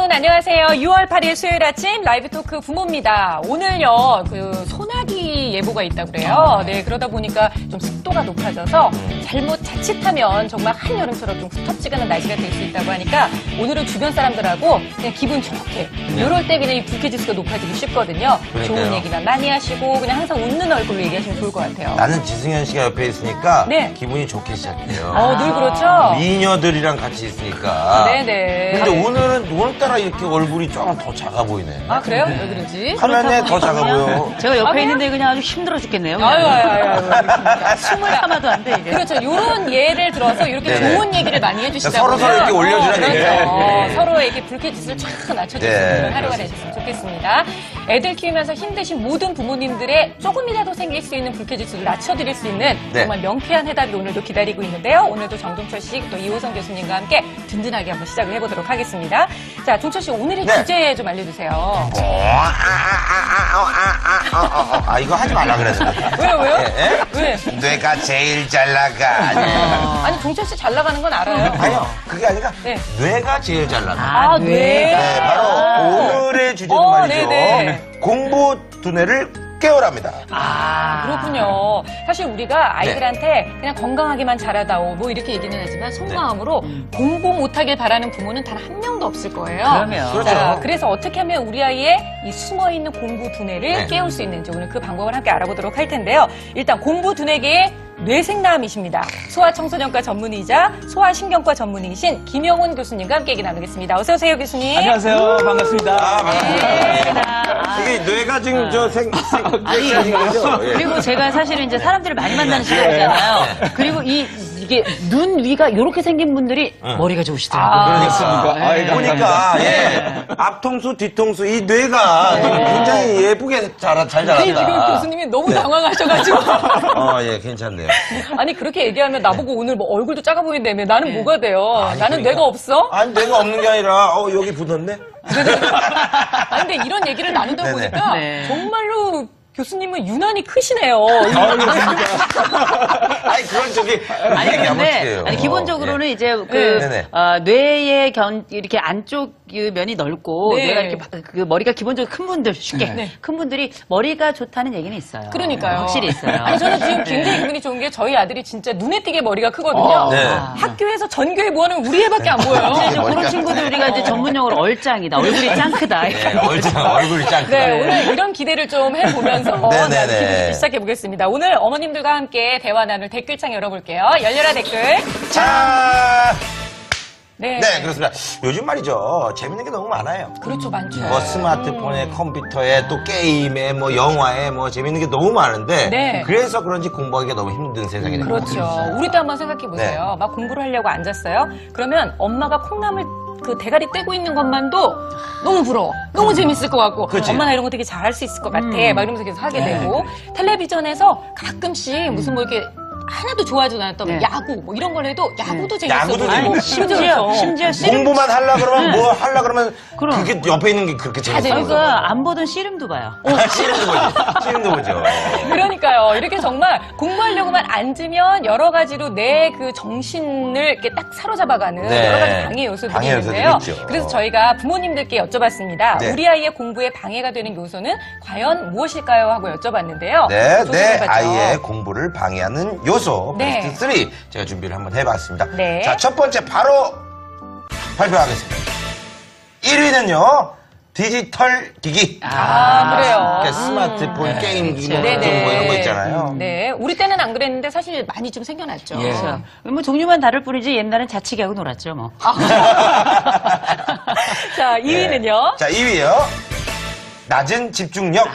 여러분 안녕하세요. 6월 8일 수요일 아침 라이브 토크 부모입니다. 오늘요 소나기 예보가 있다고 그래요. 네, 그러다 보니까 좀 습도가 높아져서 잘못 자칫하면 정말 한여름처럼 좀 후텁지근한 날씨가 될 수 있다고 하니까 오늘은 주변 사람들하고 그냥 기분 좋게 이럴 때 그냥 이 불쾌지수가 높아지기 쉽거든요. 그러니까요. 좋은 얘기만 많이 하시고 그냥 항상 웃는 얼굴로 얘기하시면 좋을 것 같아요. 나는 지승현 씨가 옆에 있으니까 네. 기분이 좋게 시작해요. 늘 그렇죠. 미녀들이랑 같이 있으니까. 네네. 근데 오늘따라 이렇게 얼굴이 조금 더 작아 보이네. 아 그래요? 왜 그러지? 화면에 더 작아 보여. 제가 옆에 그래요? 있는데 그냥 아주 힘들어 죽겠네요. 아유. 숨을 참아도 안 돼, 이게. 그렇죠. 요런 예를 들어서 이렇게 네네. 좋은 얘기를 많이 해주시다 서로 이렇게 올려주라는 그렇죠. 얘기예요. 서로에게 불쾌지수를 쫙 낮춰줄 수 네, 있는 하루가 되셨으면 좋겠습니다. 애들 키우면서 힘드신 모든 부모님들의 조금이라도 생길 수 있는 불쾌지수를 낮춰드릴 수 있는 네. 정말 명쾌한 해답이 오늘도 기다리고 있는데요. 오늘도 정동철 씨, 또 이호성 교수님과 함께 든든하게 한번 시작을 해보도록 하겠습니다. 자, 동철 씨 오늘의 네. 주제 좀 알려주세요. 이거 하지 말라 그랬는데. 왜요? 예? 왜? 뇌가 제일 잘 나가. 아니, 동철 씨 잘 나가는 건 알아요. 아니요, 그게 아니라 네. 뇌가 제일 잘 나가. 네. 네, 바로 오늘의 주제는 말이죠. 네네. 공부 두뇌를 깨우랍니다. 그렇군요. 사실 우리가 아이들한테 그냥 건강하게만 자라다오 뭐 이렇게 얘기는 하지만 속마음으로 공부 못하길 바라는 부모는 단 한 명도 없을 거예요. 그러면. 그렇죠. 자, 그래서 어떻게 하면 우리 아이의 이 숨어있는 공부 두뇌를 네. 깨울 수 있는지 오늘 그 방법을 함께 알아보도록 할 텐데요. 일단 공부 두뇌계의 뇌생남이십니다. 소아청소년과 전문의이자 소아신경과 전문의이신 김영훈 교수님과 함께 얘기 나누겠습니다. 어서 오세요, 교수님. 안녕하세요. 반갑습니다. 반갑습니다. 이게 뇌가 지금 아니, 거죠? 예. 그리고 제가 사실은 이제 사람들을 많이 만나는 시간이잖아요. 그리고 이게 눈 위가 이렇게 생긴 분들이 머리가 좋으시더라고요. 그렇습니까? 아이, 보니까 앞통수 뒤통수 이 뇌가 굉장히 예쁘게 잘 아니, 자란다. 지금 교수님이 너무 당황하셔가지고. 예, 괜찮네요. 아니, 그렇게 얘기하면 나보고 오늘 뭐 얼굴도 작아 보인다며. 나는 뭐가 돼요? 아니, 나는 그러니까. 뇌가 없어? 아니 뇌가 없는 게 아니라 여기 붙었네. 아니, 근데 이런 얘기를 나누다 네네. 보니까 네. 정말로 교수님은 유난히 크시네요. 아니 그런 저기 아니, 얘기하면 근데, 어떡해요. 아니, 기본적으로는 예. 이제 네네. 뇌의 이렇게 안쪽 면이 넓고, 네. 뇌가 이렇게 머리가 기본적으로 큰 분들, 쉽게. 큰 분들이 머리가 좋다는 얘기는 있어요. 그러니까요. 확실히 있어요. 아니, 저는 지금 굉장히 기분이 좋은 게 저희 아들이 진짜 눈에 띄게 머리가 크거든요. 네. 학교에서 전교에 모아는 우리 애밖에 안 보여요. 근데 이제 그런 머리가 친구들 우리가 이제 전문용어로 얼짱이다. 얼굴이 짱 크다. 얼굴이 짱 크다. 네, 오늘 이런 기대를 좀 해보면서 네네네. 시작해보겠습니다. 오늘 어머님들과 함께 대화 나눌 댓글창 열어볼게요. 열려라 댓글. 자, 네. 네 그렇습니다. 요즘 말이죠 재밌는 게 너무 많아요. 그렇죠, 많죠. 뭐 스마트폰에 컴퓨터에 또 게임에 뭐 영화에 뭐 재밌는 게 너무 많은데 네. 그래서 그런지 공부하기가 너무 힘든 세상이 됩니다. 그렇죠. 우리도 한번 생각해보세요. 네. 막 공부를 하려고 앉았어요. 그러면 엄마가 콩나물 그 대가리 떼고 있는 것만도 너무 부러워. 너무 재밌을 것 같고. 그치. 엄마 나 이런 거 되게 잘할 수 있을 것 같아. 막 이러면서 계속 하게 되고. 텔레비전에서 가끔씩 무슨 뭐 이렇게 하나도 좋아하지 않았던 네. 야구 뭐 이런 걸 해도 야구도 재밌어. 야구도 보이고. 재밌고. 심지어 공부만 하려 그러면 뭐 하려 그러면 그럼. 그게 옆에 있는 게 그렇게 재밌어요. 그러니까 안 보던 씨름도 봐요. 씨름도 보죠. 씨름도 보죠. 그러니까요. 이렇게 정말 공부하려고만 앉으면 여러 가지로 내 그 정신을 이렇게 딱 사로잡아가는 네. 여러 가지 방해 요소들이 방해 요소들이 있는데요. 있죠. 그래서 저희가 부모님들께 여쭤봤습니다. 네. 우리 아이의 공부에 방해가 되는 요소는 과연 무엇일까요? 하고 여쭤봤는데요. 네, 조사를 내 해봤죠. 아이의 공부를 방해하는 요소 네. 베스트 3 제가 준비를 한번 해봤습니다. 네. 자, 첫 번째 바로 발표하겠습니다. 1위는요 디지털 기기. 그래요. 그러니까 스마트폰 게임기 뭐, 네네. 뭐 이런 거 있잖아요. 네, 우리 때는 안 그랬는데 사실 많이 좀 생겨났죠. 예. 그렇죠. 뭐 종류만 다를 뿐이지 옛날엔 자치기하고 놀았죠, 뭐. 자, 2위는요. 자, 2위요. 낮은 집중력.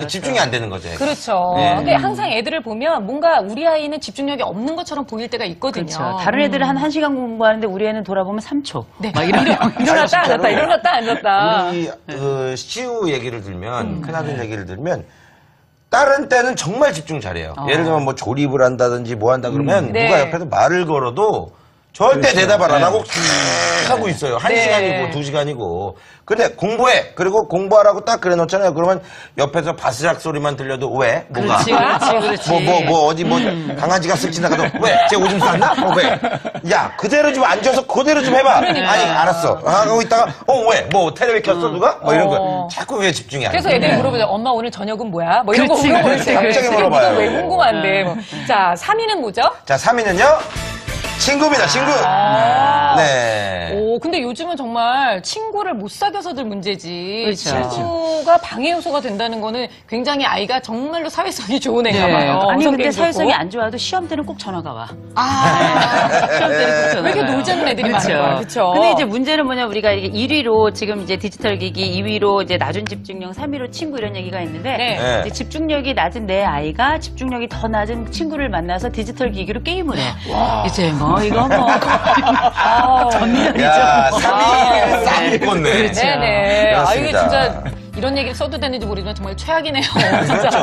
집중이 안 되는 거죠. 그렇죠. 네. 근데 항상 애들을 보면 뭔가 우리 아이는 집중력이 없는 것처럼 보일 때가 있거든요. 그렇죠. 다른 애들은 한 1시간 공부하는데 우리 애는 돌아보면 3초. 네. 막 이런 일어났다 앉았다, 일어났다 앉았다. 우리 시우 얘기를 들면 큰아들 얘기를 들면 다른 때는 정말 집중 잘해요. 예를 들면 뭐 조립을 한다든지 뭐 한다 그러면 네. 누가 옆에서 말을 걸어도 절대 그렇죠. 대답을 안 네. 하고 하고 있어요. 한 네. 시간이고 2시간이고. 근데 공부해. 그리고 공부하라고 딱 그래 놓잖아요. 그러면 옆에서 바스락 소리만 들려도 왜? 뭐가? 그렇지. 어디 강아지가 쓱 지나가도 왜? 쟤 오줌 쌌나? 왜? 야, 그대로 좀 앉아서 그대로 좀 해봐. 그러니까. 아니, 알았어. 하고 있다가 왜? 텔레비 켰어 누가? 이런 거. 자꾸 왜 집중이 안 돼? 그래서 애들이 물어보죠. 엄마 오늘 저녁은 뭐야? 뭐 이런 거 그렇지, 물어보죠. 그렇지. 갑자기 물어봐요. 왜 궁금한데. 뭐. 자, 3위는 뭐죠? 자, 3위는요? 친구입니다, 친구. 네. 오, 근데 요즘은 정말 친구를 못 사귀어서들 문제지. 그렇죠. 친구가 방해 요소가 된다는 거는 굉장히 아이가 정말로 사회성이 좋은 애가 네. 봐요. 아니 근데 성격이 사회성이 좋고. 안 좋아도 시험 때는 꼭 전화가 와. 아, 시험 때는 꼭 전화가 왜 이렇게 와요. 놀자는 애들이 많은 거야. 그렇죠. 근데 이제 문제는 뭐냐 우리가 이게 1위로 지금 이제 디지털 기기, 2위로 이제 낮은 집중력, 3위로 친구 이런 얘기가 있는데 네. 네. 이제 집중력이 낮은 내 아이가 집중력이 더 낮은 친구를 만나서 디지털 기기로 게임을 해. 이제 뭐 이거 뭐 전면이죠. 야, 뭐. 3위 싹 꽂네. 그렇죠. 네네. 아, 이게 그렇습니다. 진짜 이런 얘기를 써도 되는지 모르지만 정말 최악이네요. 진짜. 그렇죠.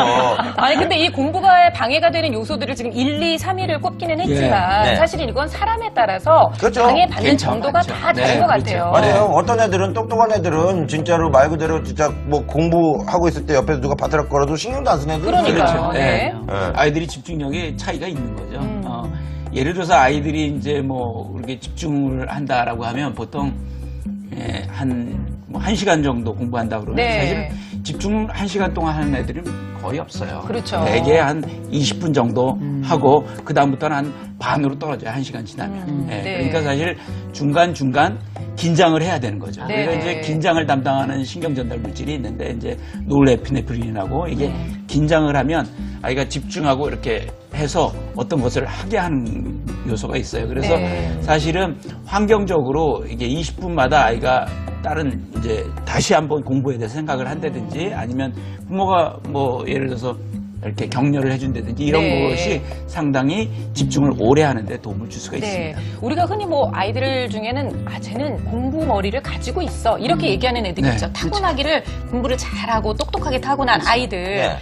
아니, 근데 이 공부가 방해가 되는 요소들을 지금 1, 2, 3위를 꼽기는 했지만 네. 사실은 이건 사람에 따라서 그렇죠. 방해받는 괜찮아, 정도가 그렇죠. 다 다른 네, 것 그렇죠. 같아요. 맞아요. 어떤 애들은, 똑똑한 애들은 진짜로 말 그대로 진짜 뭐 공부하고 있을 때 옆에서 누가 바트락 걸어도 신경도 안 쓰는 애들. 그러니까요. 네. 아이들이 집중력에 차이가 있는 거죠. 예를 들어서 아이들이 이제 뭐 이렇게 집중을 한다라고 하면 보통 한 시간 정도 공부한다 그러면 네. 사실은 집중을 1시간 동안 하는 애들은 거의 없어요. 그렇죠. 대개 한 20분 정도 하고 그다음부터는 한 반으로 떨어져요. 1시간 지나면. 네. 그러니까 사실 중간중간 긴장을 해야 되는 거죠. 네. 그러니까 이제 긴장을 담당하는 신경전달 물질이 있는데 이제 노르에피네프린이라고 이게 긴장을 하면 아이가 집중하고 이렇게 해서 어떤 것을 하게 하는 요소가 있어요. 그래서 네. 사실은 환경적으로 이게 20분마다 아이가 다른 이제 다시 한번 공부에 대해서 생각을 한다든지 아니면 부모가 뭐 예를 들어서 이렇게 격려를 해준다든지 이런 네. 것이 상당히 집중을 오래 하는데 도움을 줄 수가 네. 있습니다. 우리가 흔히 뭐 아이들 중에는 쟤는 공부 머리를 가지고 있어. 이렇게 얘기하는 애들이 네. 있죠. 타고나기를 공부를 잘하고 똑똑하게 타고난 아이들. 네.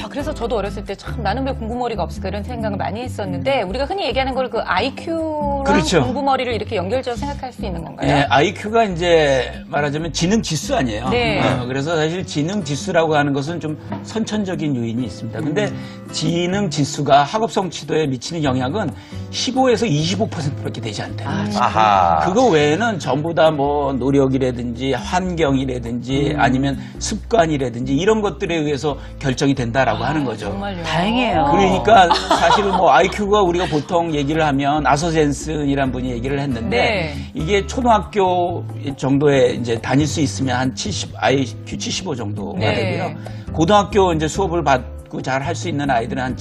그래서 저도 어렸을 때 참 나는 왜 공부머리가 없을까 이런 생각을 많이 했었는데 우리가 흔히 얘기하는 걸 그 IQ랑 그렇죠. 공부머리를 이렇게 연결지어 생각할 수 있는 건가요? 네, IQ가 이제 말하자면 지능 지수 아니에요. 네. 그래서 사실 지능 지수라고 하는 것은 좀 선천적인 요인이 있습니다. 근데 지능 지수가 학업 성취도에 미치는 영향은 15에서 25%밖에 되지 않대요. 아하. 그거 외에는 전부 다 뭐 노력이라든지 환경이라든지 아니면 습관이라든지 이런 것들에 의해서 결정이 된다라고 하는 거죠. 정말요. 다행이에요. 그러니까 사실은 뭐 IQ가 우리가 보통 얘기를 하면 아서젠슨이란 분이 얘기를 했는데 네. 이게 초등학교 정도에 이제 다닐 수 있으면 한 70, IQ 75 정도가 네. 되고요. 고등학교 이제 수업을 받고 잘 할 수 있는 아이들은 한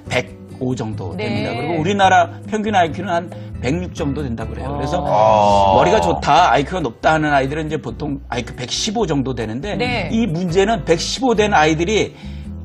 105 정도 네. 됩니다. 그리고 우리나라 평균 IQ는 한 106 정도 된다 그래요. 그래서 아. 머리가 좋다, IQ가 높다 하는 아이들은 이제 보통 IQ 115 정도 되는데 네. 이 문제는 115 된 아이들이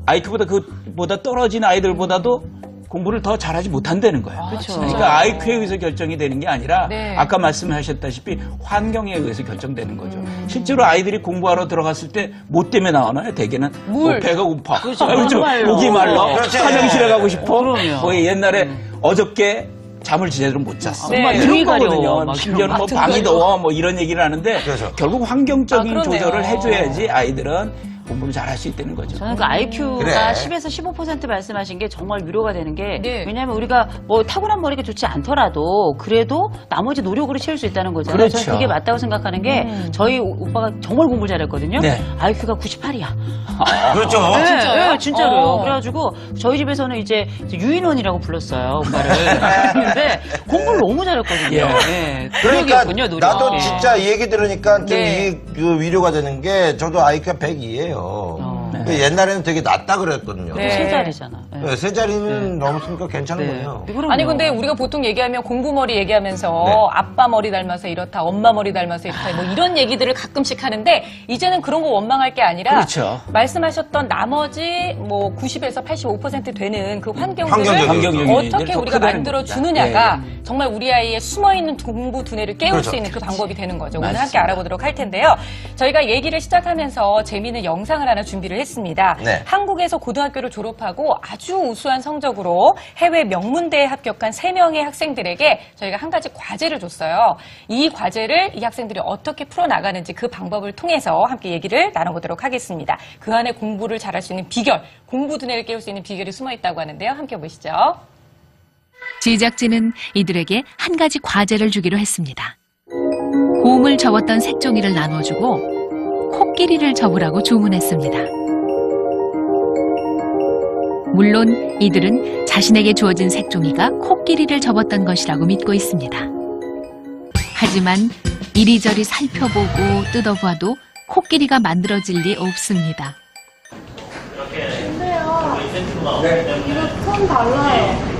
IQ보다 그보다 떨어진 아이들보다도 공부를 더 잘하지 못한다는 거예요. 그렇죠. 그러니까 IQ에 의해서 결정이 되는 게 아니라 네. 아까 말씀하셨다시피 환경에 의해서 결정되는 거죠. 실제로 아이들이 공부하러 들어갔을 때 뭐 때문에 나오나요? 대개는 물. 뭐 배가 고파, 그렇죠. 아유, 좀 정말로. 목이 말라, 그렇지. 화장실에 가고 싶어. 그럼요. 뭐 옛날에 어저께 잠을 제대로 못 잤어. 네. 막 이런 눈이 가려워. 거거든요. 막 심지어는 뭐 이런 방이 거. 더워 뭐 이런 얘기를 하는데 그렇죠. 결국 환경적인 아, 그러네요. 조절을 해줘야지 아이들은 공부를 잘 할 수 있다는 거죠. 저는 그 IQ가 그래. 10에서 15% 말씀하신 게 정말 위로가 되는 게 네. 왜냐하면 우리가 뭐 타고난 머리가 좋지 않더라도 그래도 나머지 노력으로 채울 수 있다는 거잖아요. 그렇죠. 저는 그게 맞다고 생각하는 게 저희 오빠가 정말 공부를 잘했거든요. 네. IQ가 98이야. 그렇죠. 진짜요? 네, 진짜로요. 어. 그래가지고 저희 집에서는 이제 유인원이라고 불렀어요. 오빠를. 그랬는데 공부를 너무 잘했거든요. 예. 네. 그러니까 노력이었군요, 노력. 나도 네. 진짜 이 얘기 들으니까 좀 네. 그 위로가 되는 게 저도 IQ가 102예요. 옛날에는 되게 낮다 그랬거든요. 네. 세 자리잖아. 네. 네, 세 자리는 넘었으니까 괜찮은 네. 거예요. 그럼요. 아니 근데 우리가 보통 얘기하면 공부머리 얘기하면서 네. 아빠 머리 닮아서 이렇다, 엄마 머리 닮아서 이렇다, 뭐 이런 얘기들을 가끔씩 하는데 이제는 그런 거 원망할 게 아니라 그렇죠. 말씀하셨던 나머지 뭐 90에서 85% 되는 그 환경들을 환경적인 요인들이 어떻게 더 우리가 크다는 만들어 겁니다. 주느냐가 예. 정말 우리 아이의 숨어있는 공부 두뇌를 깨울 그렇죠. 수 있는 그 방법이 되는 거죠. 오늘 맞습니다. 함께 알아보도록 할 텐데요. 저희가 얘기를 시작하면서 재미있는 영상을 하나 준비를 했습니다. 네. 한국에서 고등학교를 졸업하고 아주 우수한 성적으로 해외 명문대에 합격한 3명의 학생들에게 저희가 한 가지 과제를 줬어요. 이 과제를 이 학생들이 어떻게 풀어나가는지 그 방법을 통해서 함께 얘기를 나눠보도록 하겠습니다. 그 안에 공부를 잘할 수 있는 비결, 공부 두뇌를 깨울 수 있는 비결이 숨어 있다고 하는데요. 함께 보시죠. 제작진은 이들에게 한 가지 과제를 주기로 했습니다. 곰을 접었던 색종이를 나눠주고 코끼리를 접으라고 주문했습니다. 물론 이들은 자신에게 주어진 색종이가 코끼리를 접었던 것이라고 믿고 있습니다. 하지만 이리저리 살펴보고 뜯어봐도 코끼리가 만들어질 리 없습니다. 이거 톤 달라요.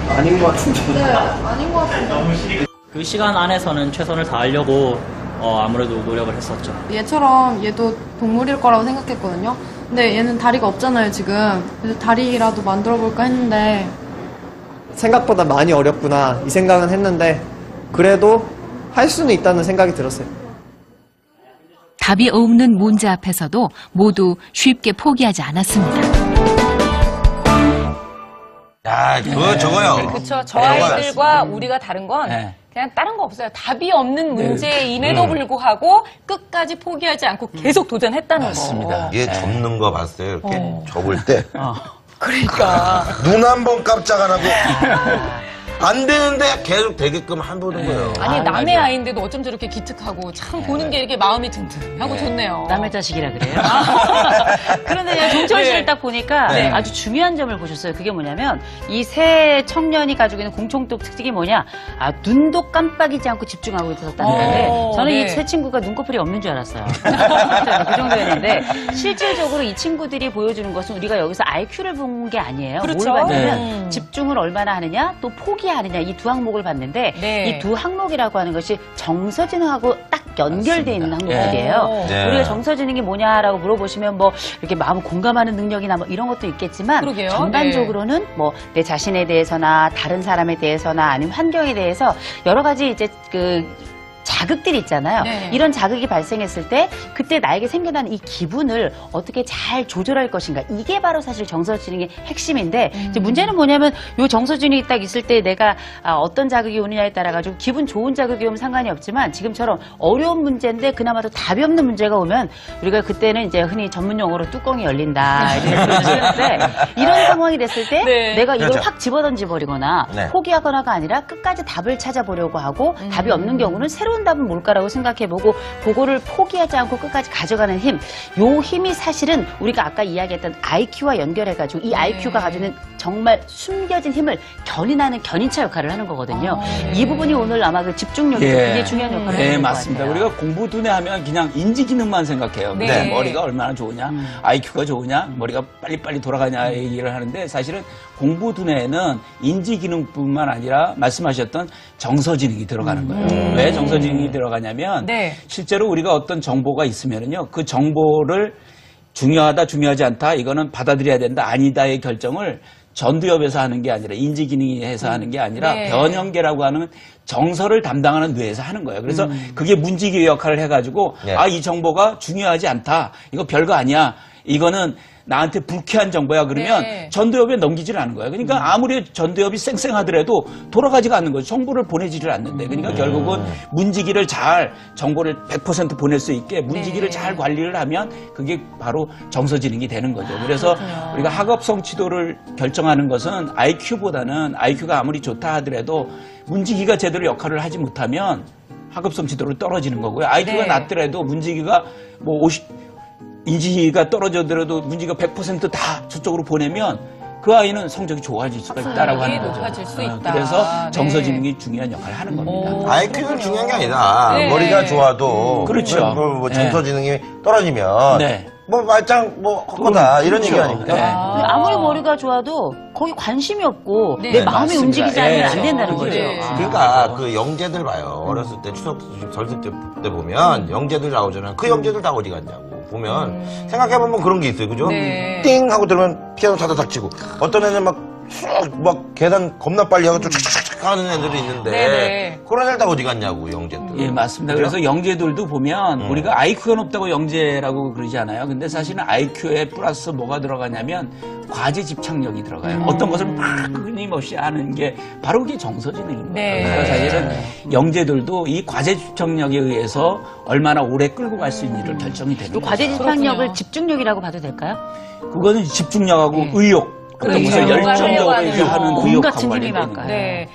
아닌 것 같은데. 네, 아닌 것 같은데. 그 시간 안에서는 최선을 다하려고 아무래도 노력을 했었죠. 얘처럼 얘도 동물일 거라고 생각했거든요. 근데 얘는 다리가 없잖아요, 지금. 그래서 다리라도 만들어 볼까 했는데. 생각보다 많이 어렵구나 이 생각은 했는데 그래도 할 수는 있다는 생각이 들었어요. 답이 없는 문제 앞에서도 모두 쉽게 포기하지 않았습니다. 야, 그거 저거요. 그렇죠. 저 아이들과 우리가 다른 건 네. 그냥 다른 거 없어요. 답이 없는 문제임에도 불구하고 끝까지 포기하지 않고 계속 도전했다는 맞습니다. 거. 얘 접는 거 봤어요. 이렇게 접을 때. 그러니까. 눈 한 번 깜짝 안 하고. 안 되는데 계속 되게끔 해보는 거예요. 아니 남의 맞아요. 아이인데도 어쩜 저렇게 기특하고 참 보는 게 이렇게 마음이 든든하고 좋네요. 남의 자식이라 그래요. 그런데 종철 씨를 딱 보니까 네. 아주 중요한 점을 보셨어요. 그게 뭐냐면 이 세 청년이 가지고 있는 공통적 특징이 뭐냐? 아, 눈도 깜빡이지 않고 집중하고 있었다는 건데 저는 네. 이 세 친구가 눈꺼풀이 없는 줄 알았어요. 그 정도였는데 실질적으로 이 친구들이 보여주는 것은 우리가 여기서 IQ를 본 게 아니에요. 그렇죠. 뭘 봤냐면 네. 집중을 얼마나 하느냐 또 포기하느냐 이 두 항목을 봤는데 네. 이 두 항목이라고 하는 것이 정서지능하고 딱 연결되어 있는 항목들이에요. 네. 우리가 정서지능이 뭐냐라고 물어보시면 뭐 이렇게 마음을 공감하는 능력이나 뭐 이런 것도 있겠지만 그러게요. 전반적으로는 뭐 내 자신에 대해서나 다른 사람에 대해서나 아니면 환경에 대해서 여러 가지 이제 그 자극들이 있잖아요. 네. 이런 자극이 발생했을 때 그때 나에게 생겨나는 이 기분을 어떻게 잘 조절할 것인가. 이게 바로 사실 정서지능의 핵심인데 이제 문제는 뭐냐면 요 정서지능이 딱 있을 때 내가 어떤 자극이 오느냐에 따라 가지고 기분 좋은 자극이 오면 상관이 없지만 지금처럼 어려운 문제인데 그나마도 답이 없는 문제가 오면 우리가 그때는 이제 흔히 전문 용어로 뚜껑이 열린다 이렇게 쓰는데 이런 상황이 됐을 때 네. 내가 이걸 그렇죠. 확 집어던져 버리거나 네. 포기하거나가 아니라 끝까지 답을 찾아보려고 하고 답이 없는 경우는 새로운 답은 뭘까라고 생각해보고 그거를 포기하지 않고 끝까지 가져가는 힘. 요 힘이 사실은 우리가 아까 이야기했던 IQ와 연결해가지고 이 IQ가 가지는 정말 숨겨진 힘을 견인하는 견인차 역할을 하는 거거든요. 이 부분이 오늘 아마 그 집중력이 굉장히 중요한 역할을 네, 하는 것 맞습니다. 같아요. 우리가 공부 두뇌 하면 그냥 인지 기능만 생각해요. 네. 그냥 머리가 얼마나 좋으냐, IQ가 좋으냐, 머리가 빨리빨리 돌아가냐 얘기를 하는데 사실은 공부 두뇌에는 인지 기능뿐만 아니라 말씀하셨던 정서지능이 들어가는 거예요. 왜 정서지능이 들어가냐면 네. 실제로 우리가 어떤 정보가 있으면은요, 그 정보를 중요하다, 중요하지 않다, 이거는 받아들여야 된다, 아니다의 결정을 전두엽에서 하는 게 아니라 인지기능이 해서 하는 게 아니라 네. 변형계라고 하는 정서를 담당하는 뇌에서 하는 거예요. 그래서 그게 문지기 역할을 해가지고 네. 아, 이 정보가 중요하지 않다. 이거 별거 아니야. 이거는 나한테 불쾌한 정보야. 그러면 네. 전두엽에 넘기지를 않는 거예요. 그러니까 아무리 전두엽이 쌩쌩하더라도 돌아가지가 않는 거죠. 정보를 보내지를 않는데. 그러니까 결국은 문지기를 잘 정보를 100% 보낼 수 있게 문지기를 네. 잘 관리를 하면 그게 바로 정서지능이 되는 거죠. 그래서 우리가 학업 성취도를 결정하는 것은 IQ보다는 IQ가 아무리 좋다 하더라도 문지기가 제대로 역할을 하지 못하면 학업 성취도를 떨어지는 거고요. IQ가 네. 낮더라도 문지기가 뭐 50, 인지가 떨어져더라도 문지가 100%다 저쪽으로 보내면 그 아이는 성적이 좋아질 수가 있다라고 하는 거죠. 높아질 수 있다. 그래서 네. 정서지능이 중요한 역할을 하는 겁니다. IQ가 중요한 게 아니다. 네. 머리가 좋아도. 그렇죠. 뭐 네. 정서지능이 떨어지면. 네. 뭐 말짱 뭐 헛거다. 이런 그렇죠. 얘기 아닙니까? 네. 근데 아무리 머리가 좋아도 거기 관심이 없고 네. 내 마음이 맞습니다. 움직이지 않으면 예. 안 된다는 거죠. 네. 그러니까 그 영재들 봐요. 어렸을 때 추석 설득 때 보면 영재들 나오잖아요. 그 영재들 다 어디 갔냐고 보면 생각해보면 그런 게 있어요. 그죠? 네. 띵 하고 들으면 피아노 차다닥 치고 어떤 애는 막 계단 겁나 빨리 하고 쭉 착착착 하는 애들이 있는데 네네. 그런 애들 다 어디 갔냐고 영재들. 예, 맞습니다. 그래서 영재들도 보면 우리가 IQ가 높다고 영재라고 그러지 않아요. 근데 사실은 IQ에 플러스 뭐가 들어가냐면 과제 집착력이 들어가요. 어떤 것을 막 끊임없이 하는 게 바로 그게 정서지능입니다. 네. 그래서 사실은 영재들도 이 과제 집착력에 의해서 얼마나 오래 끌고 갈 수 있는지를 결정이 되는 또 거죠. 과제 집착력을 그렇군요. 집중력이라고 봐도 될까요? 그거는 집중력하고 의욕, 어떤 그렇죠. 것을 뭔가 하려고 열정적으로 하는 이렇게 하는 공 의욕하고 같은 힘이 관련된 막 거예요. 네.